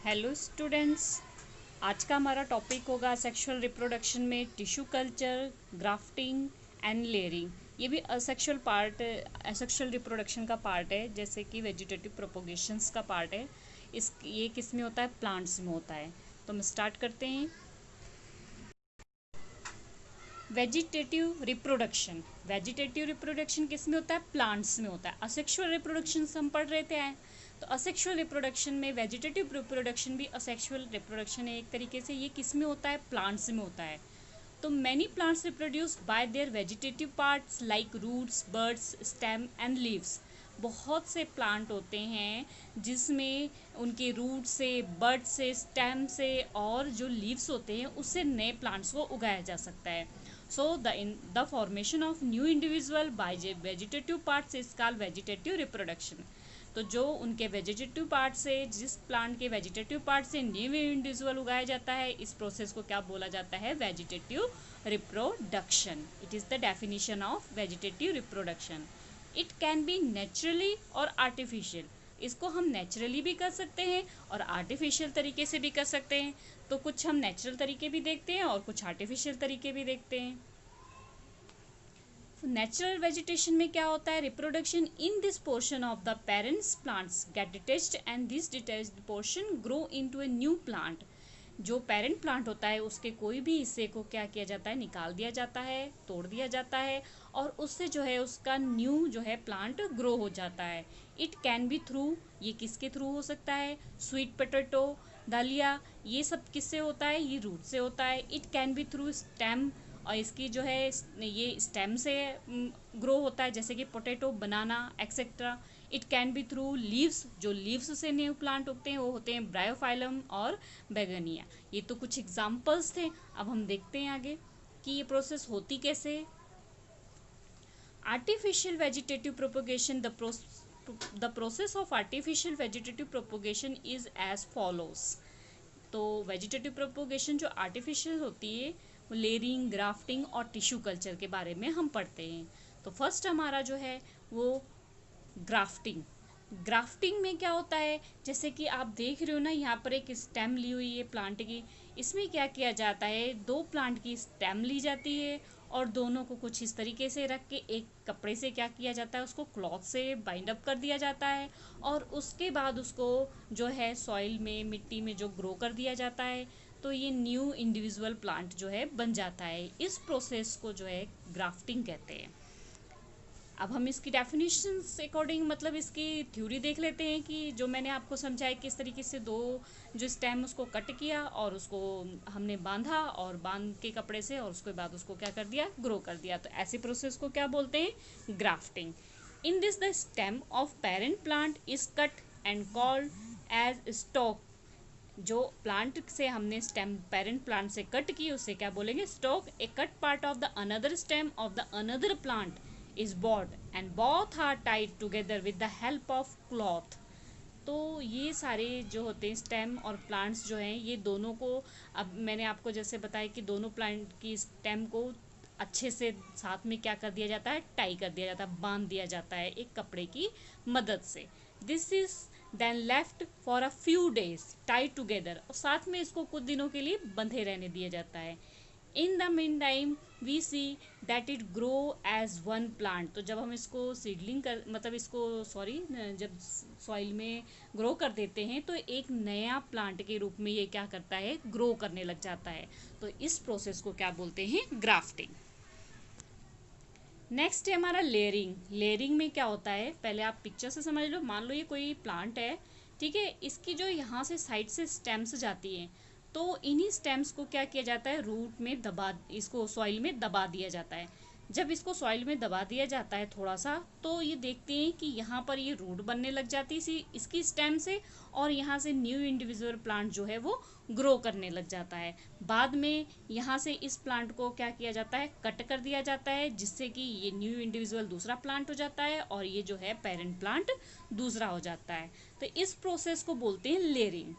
Hello students, आज का हमारा टॉपिक होगा सेक्सुअल रिप्रोडक्शन में tissue culture, grafting and layering. ये भी असेक्सुअल रिप्रोडक्शन का पार्ट है, जैसे कि वेजिटेटिव प्रोपोगेशंस का पार्ट है। ये किस में होता है? प्लांट्स में होता है। तो हम स्टार्ट करते हैं। वेजिटेटिव रिप्रोडक्शन किस में होता है? प्लांट्स में होता है। असेक्सुअल रिप्रोडक्शन हम पढ़ रहे थे। तो असेक्सुअल रिप्रोडक्शन में वेजिटेटिव रिप्रोडक्शन भी असेक्सुअल रिप्रोडक्शन है एक तरीके से। ये किस में होता है? प्लांट्स में होता है। तो many plants reproduce by their vegetative parts like roots, buds, stem and leaves. बहुत से प्लांट होते हैं जिसमें उनके रूट से, बर्ड से, स्टेम से और जो लीव्स होते हैं उससे नए प्लांट्स को उगाया जा सकता है। So the formation of new individual bye vegetative parts is called vegetative reproduction. तो जो उनके वेजिटेटिव पार्ट से, जिस प्लांट के वेजिटेटिव पार्ट से न्यू इंडिविजुअल उगाया जाता है, इस प्रोसेस को क्या बोला जाता है? Vegetative reproduction. It is the definition of vegetative reproduction. It can be naturally और आर्टिफिशियल। इसको हम नेचुरली भी कर सकते हैं और आर्टिफिशियल तरीके से भी कर सकते हैं। तो कुछ हम नेचुरल तरीके भी देखते हैं और कुछ आर्टिफिशियल तरीके भी देखते हैं। नेचुरल वेजिटेशन में क्या होता है? Reproduction in this portion of the parents plants get detached and this detached portion grow into a new plant. जो पेरेंट प्लांट होता है उसके कोई भी हिस्से को क्या किया जाता है? निकाल दिया जाता है, तोड़ दिया जाता है और उससे जो है उसका न्यू जो है प्लांट ग्रो हो जाता है। इट कैन बी थ्रू, ये किसके थ्रू हो सकता है? स्वीट पोटैटो, दलिया, ये सब किससे होता है? ये रूट से होता है। It can be through stem, और इसकी जो है ये स्टेम से ग्रो होता है, जैसे कि potato, banana etcetera. It can be through leaves, जो लीव्स से न्यू प्लांट उगते हैं वो होते हैं ब्रायोफाइलम और बेगोनिया। ये तो कुछ एग्जांपल्स थे। अब हम देखते हैं आगे कि ये प्रोसेस होती कैसे। Artificial vegetative propagation, the process of artificial vegetative propagation is as follows. तो वेजिटेटिव प्रोपोगेशन जो आर्टिफिशियल होती है वो लेयरिंग, ग्राफ्टिंग और टिश्यू कल्चर के बारे में हम पढ़ते हैं। तो फर्स्ट हमारा जो है वो ग्राफ्टिंग। ग्राफ्टिंग में क्या होता है? जैसे कि आप देख रहे हो ना, यहाँ पर एक स्टेम ली हुई है प्लांट की। इसमें क्या किया जाता है? दो प्लांट की स्टेम ली जाती है और दोनों को कुछ इस तरीके से रख के एक कपड़े से क्या किया जाता है? उसको क्लॉथ से बाइंड अप कर दिया जाता है और उसके बाद उसको जो है सॉइल में, मिट्टी में जो ग्रो कर दिया जाता है। तो ये न्यू इंडिविजुअल प्लांट जो है बन जाता है। इस प्रोसेस को जो है ग्राफ्टिंग कहते हैं। अब हम इसकी डेफिनेशन से अकॉर्डिंग, मतलब इसकी थ्योरी देख लेते हैं कि जो मैंने आपको समझाया किस तरीके से दो जो स्टेम उसको कट किया और उसको हमने बांधा और बांध के कपड़े से, और उसके बाद उसको क्या कर दिया? ग्रो कर दिया। तो ऐसी प्रोसेस को क्या बोलते हैं? Grafting. In this the stem of parent plant is cut and called as stock. जो प्लांट से हमने स्टेम पेरेंट प्लांट से कट की उसे क्या बोलेंगे? Stock. A cut part of the another stem of the another plant is bored and both are tied together with the help of cloth। तो ये सारे जो होते हैं स्टेम और प्लांट्स जो हैं, ये दोनों को, अब मैंने आपको जैसे बताया कि दोनों प्लांट की स्टेम को अच्छे से साथ में क्या कर दिया जाता है? टाई कर दिया जाता है, बांध दिया जाता है एक कपड़े की मदद से। This is then left for a few days tie together, और साथ में इसको कुछ दिनों के लिए बंधे रहने दिया जाता है। In the mean time we see that it grow as one plant. तो जब हम इसको सीडलिंग कर, मतलब इसको जब सॉइल में ग्रो कर देते हैं तो एक नया प्लांट के रूप में ये क्या करता है? ग्रो करने लग जाता है। तो इस प्रोसेस को क्या बोलते हैं? ग्राफ्टिंग। नेक्स्ट है हमारा लेयरिंग। लेयरिंग में क्या होता है? पहले आप पिक्चर से समझ लो। मान लो ये कोई प्लांट है, ठीक है। इसकी जो यहाँ से साइड से स्टेम्स जाती हैं, तो इन्हीं स्टेम्स को क्या किया जाता है? रूट में दबा, इसको सॉइल में दबा दिया जाता है। जब इसको सॉइल में दबा दिया जाता है थोड़ा सा, तो ये देखते हैं कि यहाँ पर ये रूट बनने लग जाती है इसकी स्टेम से, और यहाँ से न्यू इंडिविजुअल प्लांट जो है वो ग्रो करने लग जाता है। बाद में यहाँ से इस प्लांट को क्या किया जाता है? कट कर दिया जाता है, जिससे कि ये न्यू इंडिविजुअल दूसरा प्लांट हो जाता है और ये जो है पेरेंट प्लांट दूसरा हो जाता है। तो इस प्रोसेस को बोलते हैं layering.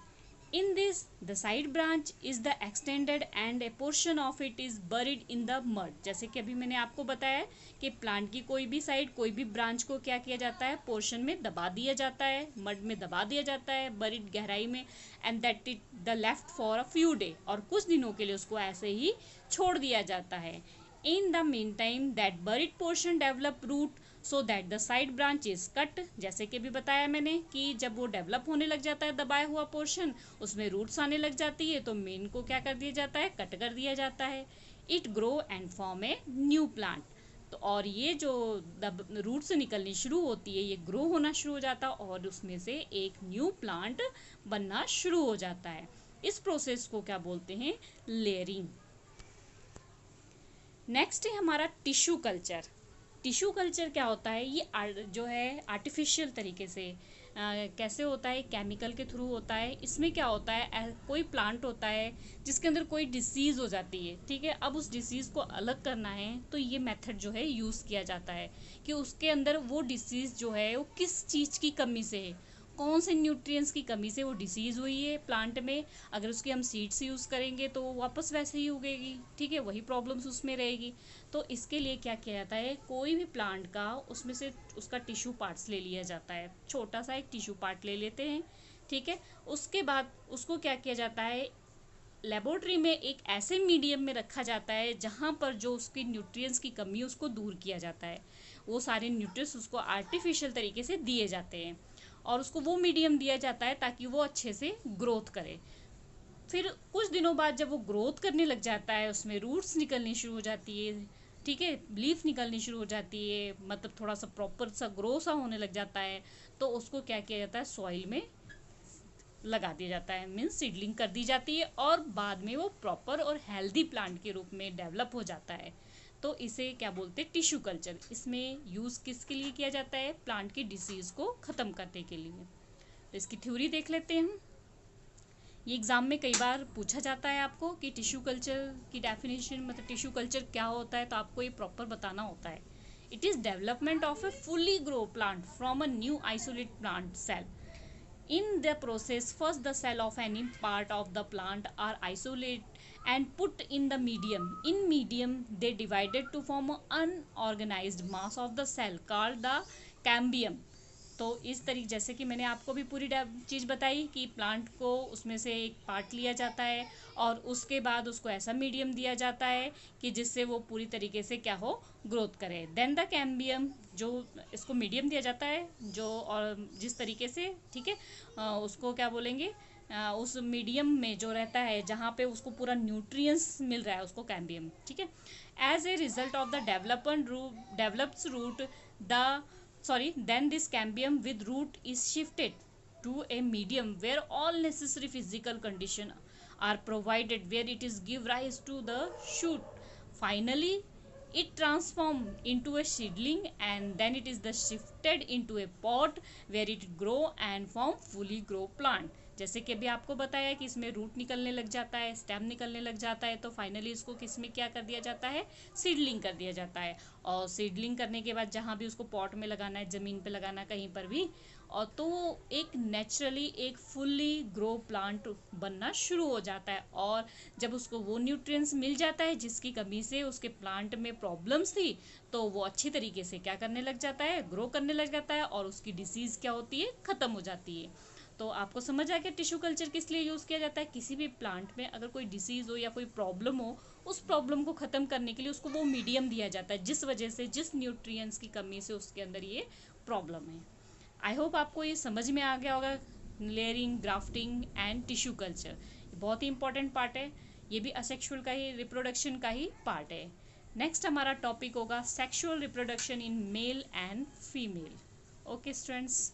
In this, the side branch is the extended and a portion of it is buried in the mud. जैसे कि अभी मैंने आपको बताया कि प्लांट की कोई भी साइड, कोई भी ब्रांच को क्या किया जाता है, पोर्शन में दबा दिया जाता है, मड में दबा दिया जाता है, बरिड गहराई में, and that it the left for a few day, और कुछ दिनों के लिए उसको ऐसे ही छोड़ दिया जाता है. In the meantime, that buried portion develop root so that the side branch is cut. जैसे कि भी बताया मैंने कि जब वो डेवलप होने लग जाता है दबाया हुआ पोर्शन, उसमें रूट्स आने लग जाती है, तो मेन को क्या कर दिया जाता है, कट कर दिया जाता है. It grow and form A new plant. तो और ये जो रूट्स निकलनी शुरू होती है, ये ग्रो होना शुरू हो जाता है और उसमें से एक न्यू प्लांट बनना शुरू हो जाता है. इस प्रोसेस को क्या बोलते हैं, लेयरिंग. नेक्स्ट है हमारा टिश्यू कल्चर. टिश्यू कल्चर क्या होता है, ये जो है आर्टिफिशियल तरीके से कैसे होता है, केमिकल के थ्रू होता है. इसमें क्या होता है, कोई प्लांट होता है जिसके अंदर कोई डिसीज़ हो जाती है, ठीक है. अब उस डिसीज़ को अलग करना है तो ये मेथड जो है यूज़ किया जाता है कि उसके अंदर वो डिसीज़ जो है वो किस चीज़ की कमी से है, कौन से न्यूट्रिएंट्स की कमी से वो डिसीज़ हुई है प्लांट में. अगर उसकी हम सीड्स यूज़ करेंगे तो वापस वैसे ही उगेगी, ठीक है, वही प्रॉब्लम्स उसमें रहेगी. तो इसके लिए क्या किया जाता है, कोई भी प्लांट का उसमें से उसका टिश्यू पार्ट्स ले लिया जाता है, छोटा सा एक टिश्यू पार्ट ले लेते हैं, ठीक है. उसके बाद उसको क्या किया जाता है, लेबोरेटरी में एक ऐसे मीडियम में रखा जाता है जहाँ पर जो उसकी न्यूट्रिएंट्स की कमी है उसको दूर किया जाता है. वो सारे न्यूट्रिएंट्स उसको आर्टिफिशियल तरीके से दिए जाते हैं और उसको वो मीडियम दिया जाता है ताकि वो अच्छे से ग्रोथ करे. फिर कुछ दिनों बाद जब वो ग्रोथ करने लग जाता है, उसमें रूट्स निकलनी शुरू हो जाती है, ठीक है, लीफ निकलनी शुरू हो जाती है, मतलब थोड़ा सा प्रॉपर सा ग्रो सा होने लग जाता है, तो उसको क्या किया जाता है, सॉइल में लगा दिया जाता है, मीन्स सीडलिंग कर दी जाती है और बाद में वो प्रॉपर और हेल्दी प्लांट के रूप में डेवलप हो जाता है. तो इसे क्या बोलते हैं, टिश्यू कल्चर. इसमें यूज़ किसके लिए किया जाता है, प्लांट की डिसीज़ को ख़त्म करने के लिए. तो इसकी थ्योरी देख लेते हैं हम. ये एग्ज़ाम में कई बार पूछा जाता है आपको कि टिश्यू कल्चर की डेफिनेशन, मतलब टिश्यू कल्चर क्या होता है, तो आपको ये प्रॉपर बताना होता है. It is development of a fully grow plant from a new isolate plant cell. In the process, first the cell of any part of the plant are isolated and put in the medium. In medium, they divided to form an unorganized mass of the cell called the cambium. तो इस तरीके, जैसे कि मैंने आपको भी पूरी चीज़ बताई कि प्लांट को उसमें से एक पार्ट लिया जाता है और उसके बाद उसको ऐसा मीडियम दिया जाता है कि जिससे वो पूरी तरीके से क्या हो, ग्रोथ करे. देन द कैम्बियम, जो इसको मीडियम दिया जाता है जो, और जिस तरीके से, ठीक है, उसको क्या बोलेंगे, उस मीडियम में जो रहता है जहाँ पे उसको पूरा न्यूट्रिएंट्स मिल रहा है उसको कैम्बियम, ठीक है. As a result of the develops root the then this cambium with root is shifted to a medium where all necessary physical conditions are provided, where it is give rise to the shoot. Finally, it transform into a seedling and then it is the shifted into a pot where it grow and form fully grow plant. जैसे कि अभी आपको बताया कि इसमें root निकलने लग जाता है, स्टेम निकलने लग जाता है, तो फाइनली इसको किस में क्या कर दिया जाता है, सीडलिंग कर दिया जाता है. और सीडलिंग करने के बाद जहाँ भी उसको पॉट में लगाना है, ज़मीन पे लगाना है, कहीं पर भी, और तो एक नेचुरली एक फुल्ली ग्रो प्लांट बनना शुरू हो जाता है. और जब उसको वो न्यूट्रिएंट्स मिल जाता है जिसकी कमी से उसके प्लांट में प्रॉब्लम्स थी, तो वो अच्छी तरीके से क्या करने लग जाता है, ग्रो करने लग जाता है और उसकी डिसीज़ क्या होती है, ख़त्म हो जाती है. तो आपको समझ आ गया टिश्यू कल्चर किस लिए यूज़ किया जाता है. किसी भी प्लांट में अगर कोई डिसीज़ हो या कोई प्रॉब्लम हो, उस प्रॉब्लम को ख़त्म करने के लिए उसको वो मीडियम दिया जाता है जिस वजह से, जिस न्यूट्रिएंट्स की कमी से उसके अंदर ये प्रॉब्लम है. आई होप आपको ये समझ में आ गया होगा, layering, grafting and tissue culture. बहुत ही इंपॉर्टेंट पार्ट है, ये भी असेक्सुअल का ही, रिप्रोडक्शन का ही पार्ट है. नेक्स्ट हमारा टॉपिक होगा sexual reproduction in male and female. Okay students.